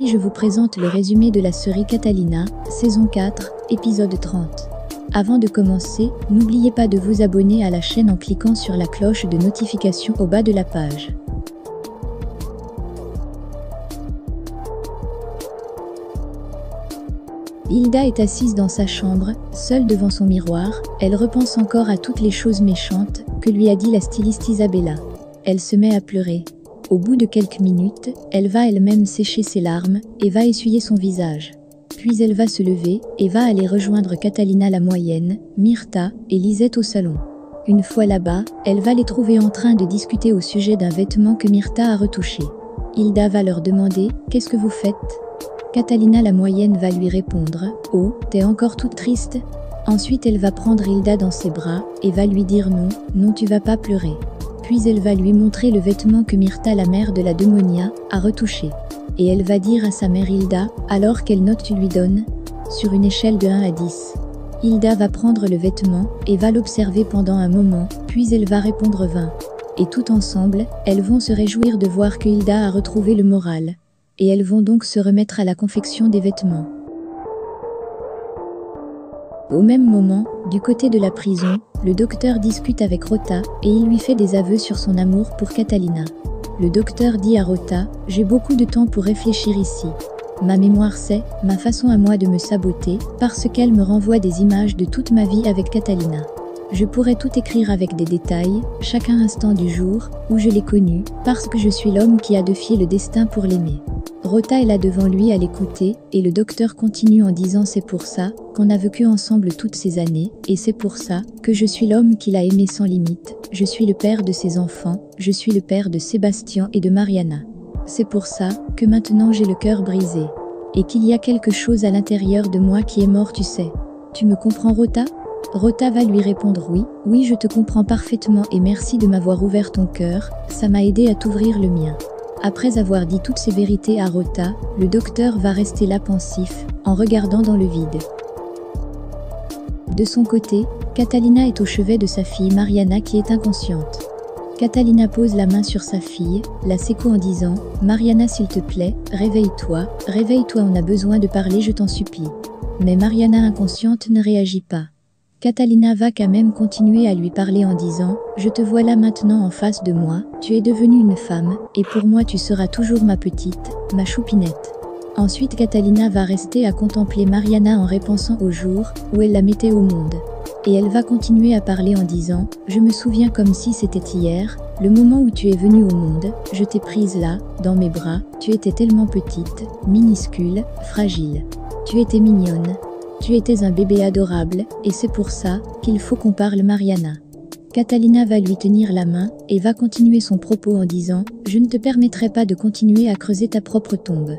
Je vous présente le résumé de la série Catalina, saison 4, épisode 30. Avant de commencer, n'oubliez pas de vous abonner à la chaîne en cliquant sur la cloche de notification au bas de la page. Hilda est assise dans sa chambre, seule devant son miroir. Elle repense encore à toutes les choses méchantes que lui a dit la styliste Isabella. Elle se met à pleurer. Au bout de quelques minutes, elle va elle-même sécher ses larmes et va essuyer son visage. Puis elle va se lever et va aller rejoindre Catalina la moyenne, Myrtha et Lisette au salon. Une fois là-bas, elle va les trouver en train de discuter au sujet d'un vêtement que Myrtha a retouché. Hilda va leur demander « Qu'est-ce que vous faites ?» Catalina la moyenne va lui répondre « Oh, t'es encore toute triste ?» Ensuite elle va prendre Hilda dans ses bras et va lui dire « Non, non tu vas pas pleurer ». Puis elle va lui montrer le vêtement que Myrtha, la mère de la démonia, a retouché. Et elle va dire à sa mère Hilda, alors quelle note tu lui donnes ? Sur une échelle de 1 à 10. Hilda va prendre le vêtement et va l'observer pendant un moment, puis elle va répondre 20. Et tout ensemble, elles vont se réjouir de voir que Hilda a retrouvé le moral. Et elles vont donc se remettre à la confection des vêtements. Au même moment, du côté de la prison, le docteur discute avec Rota et il lui fait des aveux sur son amour pour Catalina. Le docteur dit à Rota « J'ai beaucoup de temps pour réfléchir ici. Ma mémoire c'est ma façon à moi de me saboter parce qu'elle me renvoie des images de toute ma vie avec Catalina. Je pourrais tout écrire avec des détails, chaque instant du jour où je l'ai connue, parce que je suis l'homme qui a défié le destin pour l'aimer. » Rota est là devant lui à l'écouter et le docteur continue en disant « C'est pour ça qu'on a vécu ensemble toutes ces années et c'est pour ça que je suis l'homme qu'il a aimé sans limite. Je suis le père de ses enfants, je suis le père de Sébastien et de Mariana. C'est pour ça que maintenant j'ai le cœur brisé et qu'il y a quelque chose à l'intérieur de moi qui est mort, tu sais. Tu me comprends, Rota ?» Rota va lui répondre « Oui, oui je te comprends parfaitement et merci de m'avoir ouvert ton cœur, ça m'a aidé à t'ouvrir le mien. » Après avoir dit toutes ces vérités à Rota, le docteur va rester là pensif, en regardant dans le vide. De son côté, Catalina est au chevet de sa fille Mariana qui est inconsciente. Catalina pose la main sur sa fille, la secoue en disant « Mariana s'il te plaît, réveille-toi, on a besoin de parler je t'en supplie. » Mais Mariana inconsciente ne réagit pas. Catalina va quand même continuer à lui parler en disant « Je te vois là maintenant en face de moi, tu es devenue une femme, et pour moi tu seras toujours ma petite, ma choupinette. » Ensuite Catalina va rester à contempler Mariana en repensant au jour où elle la mettait au monde. Et elle va continuer à parler en disant « Je me souviens comme si c'était hier, le moment où tu es venue au monde, je t'ai prise là, dans mes bras, tu étais tellement petite, minuscule, fragile. Tu étais mignonne. Tu étais un bébé adorable, et c'est pour ça qu'il faut qu'on parle Mariana. » Catalina va lui tenir la main et va continuer son propos en disant « Je ne te permettrai pas de continuer à creuser ta propre tombe.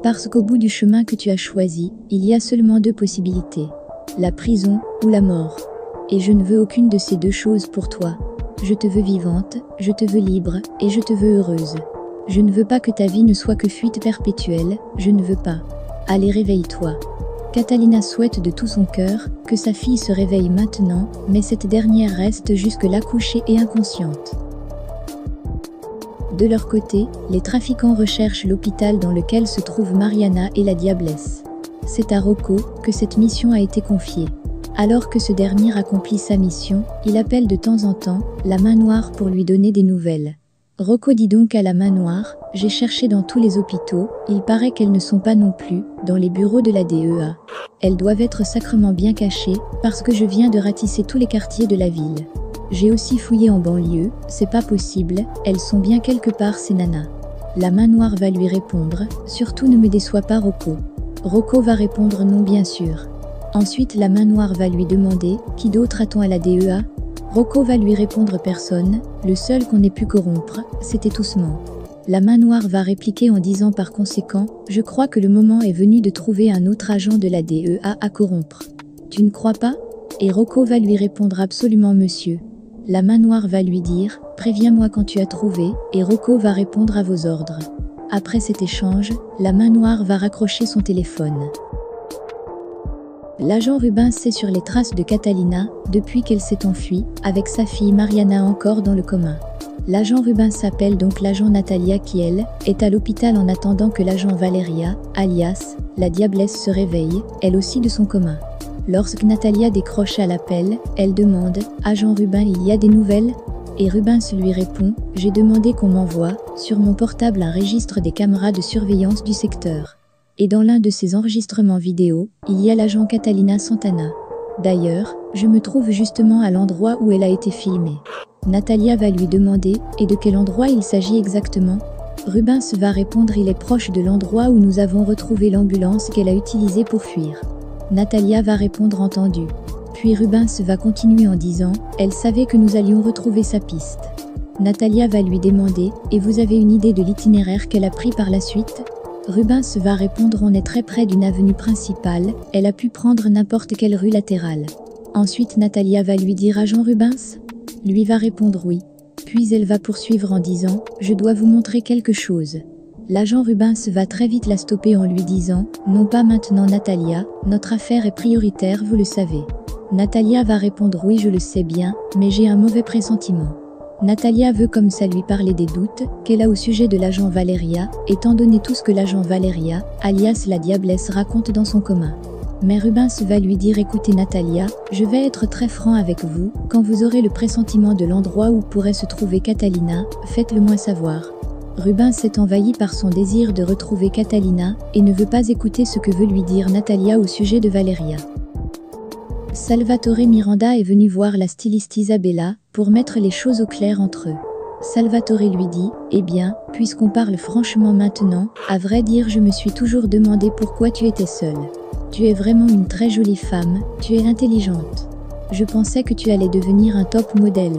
Parce qu'au bout du chemin que tu as choisi, il y a seulement 2 possibilités. La prison ou la mort. Et je ne veux aucune de ces 2 choses pour toi. Je te veux vivante, je te veux libre, et je te veux heureuse. Je ne veux pas que ta vie ne soit que fuite perpétuelle, je ne veux pas. Allez réveille-toi. » Catalina souhaite de tout son cœur que sa fille se réveille maintenant, mais cette dernière reste jusque-là couchée et inconsciente. De leur côté, les trafiquants recherchent l'hôpital dans lequel se trouvent Mariana et la diablesse. C'est à Rocco que cette mission a été confiée. Alors que ce dernier accomplit sa mission, il appelle de temps en temps la main noire pour lui donner des nouvelles. Rocco dit donc à la main noire « J'ai cherché dans tous les hôpitaux, il paraît qu'elles ne sont pas non plus dans les bureaux de la DEA. Elles doivent être sacrement bien cachées parce que je viens de ratisser tous les quartiers de la ville. J'ai aussi fouillé en banlieue, c'est pas possible, elles sont bien quelque part ces nanas. » La main noire va lui répondre « Surtout ne me déçois pas Rocco. » Rocco va répondre « Non bien sûr. » Ensuite la main noire va lui demander « Qui d'autre a-t-on à la DEA ?» Rocco va lui répondre « Personne, le seul qu'on ait pu corrompre, c'était Ousmane. » La main noire va répliquer en disant par conséquent « Je crois que le moment est venu de trouver un autre agent de la DEA à corrompre. Tu ne crois pas ?» Et Rocco va lui répondre « Absolument monsieur. » La main noire va lui dire « Préviens-moi quand tu as trouvé » et Rocco va répondre à vos ordres. Après cet échange, la main noire va raccrocher son téléphone. L'agent Rubens est sur les traces de Catalina depuis qu'elle s'est enfuie, avec sa fille Mariana encore dans le coma. L'agent Rubin s'appelle donc l'agent Natalia qui, elle, est à l'hôpital en attendant que l'agent Valeria, alias la diablesse, se réveille, elle aussi de son coma. Lorsque Natalia décroche à l'appel, elle demande « Agent Rubin, il y a des nouvelles ?» Et Rubens lui répond « J'ai demandé qu'on m'envoie, sur mon portable, un registre des caméras de surveillance du secteur. » Et dans l'un de ces enregistrements vidéo, il y a l'agent Catalina Santana. D'ailleurs, je me trouve justement à l'endroit où elle a été filmée. Natalia va lui demander « Et de quel endroit il s'agit exactement ?» Rubens va répondre « Il est proche de l'endroit où nous avons retrouvé l'ambulance qu'elle a utilisée pour fuir. » Natalia va répondre « Entendu ». Puis Rubens va continuer en disant « Elle savait que nous allions retrouver sa piste. » Natalia va lui demander « Et vous avez une idée de l'itinéraire qu'elle a pris par la suite ?» Rubens va répondre « On est très près d'une avenue principale, elle a pu prendre n'importe quelle rue latérale. » Ensuite Natalia va lui dire « Agent Rubens ?» Lui va répondre « Oui. » Puis elle va poursuivre en disant « Je dois vous montrer quelque chose. » L'agent Rubens va très vite la stopper en lui disant « Non, pas maintenant Natalia, notre affaire est prioritaire, vous le savez. » Natalia va répondre « Oui, je le sais bien, mais j'ai un mauvais pressentiment. » Natalia veut comme ça lui parler des doutes qu'elle a au sujet de l'agent Valeria, étant donné tout ce que l'agent Valeria, alias la diablesse, raconte dans son coma. Mais Rubens va lui dire « Écoutez Natalia, je vais être très franc avec vous, quand vous aurez le pressentiment de l'endroit où pourrait se trouver Catalina, faites-le moi savoir. » Rubens est envahi par son désir de retrouver Catalina et ne veut pas écouter ce que veut lui dire Natalia au sujet de Valeria. Salvatore Miranda est venu voir la styliste Isabella pour mettre les choses au clair entre eux. Salvatore lui dit « Eh bien, puisqu'on parle franchement maintenant, à vrai dire je me suis toujours demandé pourquoi tu étais seule. Tu es vraiment une très jolie femme, tu es intelligente. Je pensais que tu allais devenir un top modèle.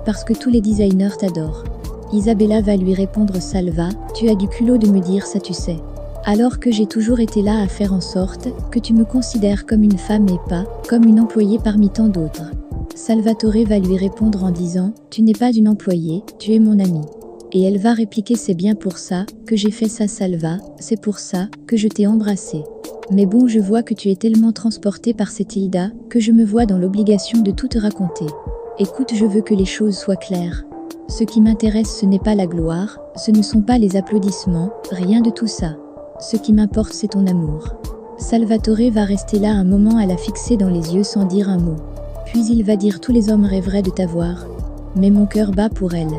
Parce que tous les designers t'adorent. » Isabella va lui répondre « Salva, tu as du culot de me dire ça tu sais. Alors que j'ai toujours été là à faire en sorte que tu me considères comme une femme et pas comme une employée parmi tant d'autres. » Salvatore va lui répondre en disant « Tu n'es pas une employée, tu es mon amie. » Et elle va répliquer « C'est bien pour ça que j'ai fait ça Salva, c'est pour ça que je t'ai embrassée. Mais bon, je vois que tu es tellement transportée par cette Hilda que je me vois dans l'obligation de tout te raconter. Écoute, je veux que les choses soient claires. Ce qui m'intéresse, ce n'est pas la gloire, ce ne sont pas les applaudissements, rien de tout ça. Ce qui m'importe, c'est ton amour. » Salvatore va rester là un moment à la fixer dans les yeux sans dire un mot. Puis il va dire « Tous les hommes rêveraient de t'avoir. Mais mon cœur bat pour elle. »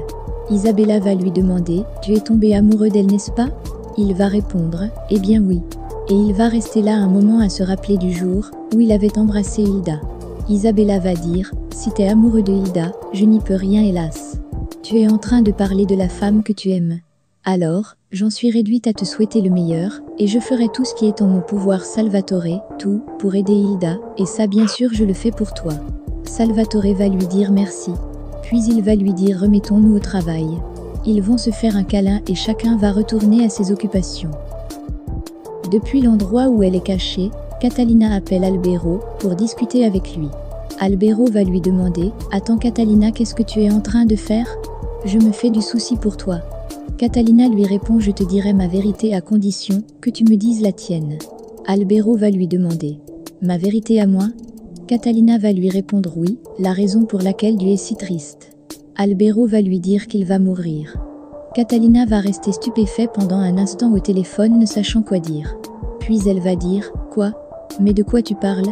Isabella va lui demander « Tu es tombé amoureux d'elle, n'est-ce pas ?» Il va répondre « Eh bien oui. » Et il va rester là un moment à se rappeler du jour où il avait embrassé Hilda. Isabella va dire « Si t'es amoureux de Hilda, je n'y peux rien hélas. Tu es en train de parler de la femme que tu aimes. Alors, j'en suis réduite à te souhaiter le meilleur, et je ferai tout ce qui est en mon pouvoir Salvatore, tout, pour aider Hilda, et ça bien sûr je le fais pour toi. » Salvatore va lui dire merci. Puis il va lui dire remettons-nous au travail. Ils vont se faire un câlin et chacun va retourner à ses occupations. Depuis l'endroit où elle est cachée, Catalina appelle Albero pour discuter avec lui. Albero va lui demander « Attends Catalina, qu'est-ce que tu es en train de faire ? Je me fais du souci pour toi. » Catalina lui répond « Je te dirai ma vérité à condition que tu me dises la tienne. » Albero va lui demander « Ma vérité à moi ?» Catalina va lui répondre « Oui, la raison pour laquelle tu es si triste. » Albero va lui dire qu'il va mourir. Catalina va rester stupéfaite pendant un instant au téléphone ne sachant quoi dire. Puis elle va dire « Quoi ? Mais de quoi tu parles ?»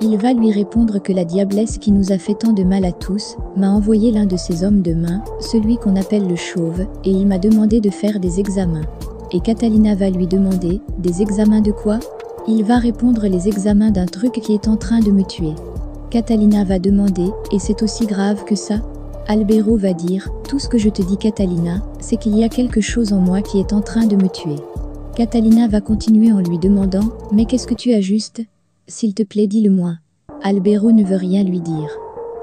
Il va lui répondre que la diablesse qui nous a fait tant de mal à tous m'a envoyé l'un de ses hommes de main, celui qu'on appelle le chauve, et il m'a demandé de faire des examens. Et Catalina va lui demander « Des examens de quoi ?» Il va répondre « Les examens d'un truc qui est en train de me tuer. » Catalina va demander « Et c'est aussi grave que ça ?» Albero va dire « Tout ce que je te dis Catalina, c'est qu'il y a quelque chose en moi qui est en train de me tuer. » Catalina va continuer en lui demandant « Mais qu'est-ce que tu as juste ? S'il te plaît, dis-le-moi. » Albero ne veut rien lui dire.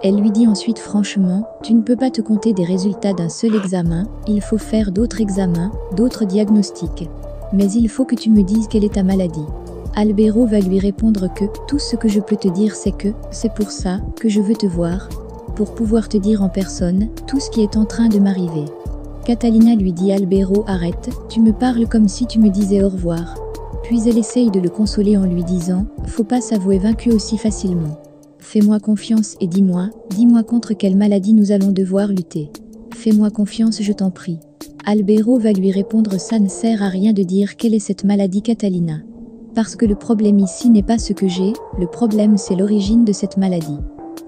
Elle lui dit ensuite franchement « Tu ne peux pas te compter des résultats d'un seul examen, il faut faire d'autres examens, d'autres diagnostics. Mais il faut que tu me dises quelle est ta maladie. » Albero va lui répondre que « Tout ce que je peux te dire c'est que, c'est pour ça que je veux te voir, pour pouvoir te dire en personne tout ce qui est en train de m'arriver. » Catalina lui dit « Albero, arrête, tu me parles comme si tu me disais au revoir. » Puis elle essaye de le consoler en lui disant « Faut pas s'avouer vaincu aussi facilement. Fais-moi confiance et dis-moi contre quelle maladie nous allons devoir lutter. fais-moi confiance, je t'en prie. Albero va lui répondre, ça ne sert à rien de dire quelle est cette maladie, Catalina. Parce que le problème ici n'est pas ce que j'ai, le problème c'est l'origine de cette maladie.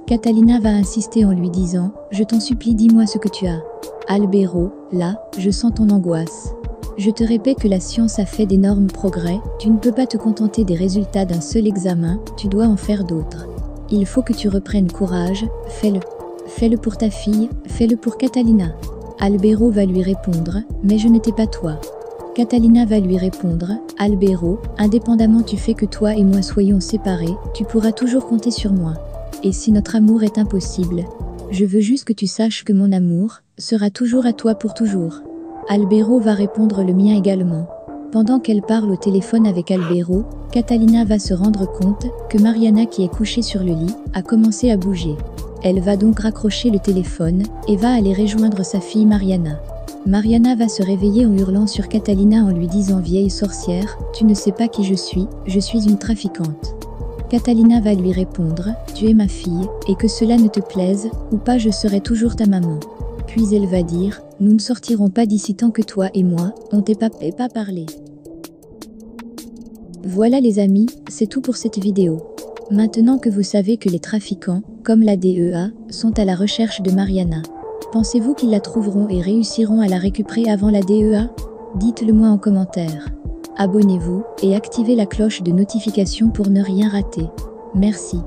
Catalina va insister en lui disant, je t'en supplie, dis-moi ce que tu as. Albero, là, je sens ton angoisse. Je te répète que la science a fait d'énormes progrès, tu ne peux pas te contenter des résultats d'un seul examen, tu dois en faire d'autres. Il faut que tu reprennes courage, fais-le. Fais-le pour ta fille, fais-le pour Catalina. Albero va lui répondre, mais je n'étais pas toi. Catalina va lui répondre, Albero, indépendamment du fait que toi et moi soyons séparés, tu pourras toujours compter sur moi. Et si notre amour est impossible, je veux juste que tu saches que mon amour sera toujours à toi pour toujours. Albero va répondre, le mien également. Pendant qu'elle parle au téléphone avec Albero, Catalina va se rendre compte que Mariana, qui est couchée sur le lit, a commencé à bouger. Elle va donc raccrocher le téléphone et va aller rejoindre sa fille Mariana. Mariana va se réveiller en hurlant sur Catalina en lui disant, vieille sorcière, tu ne sais pas qui je suis une trafiquante. Catalina va lui répondre, tu es ma fille, et que cela ne te plaise ou pas, je serai toujours ta maman. Puis elle va dire, nous ne sortirons pas d'ici tant que toi et moi, on t'ait pas parlé. Voilà les amis, c'est tout pour cette vidéo. Maintenant que vous savez que les trafiquants, comme la DEA, sont à la recherche de Mariana, pensez-vous qu'ils la trouveront et réussiront à la récupérer avant la DEA? Dites-le moi en commentaire. Abonnez-vous et activez la cloche de notification pour ne rien rater. Merci.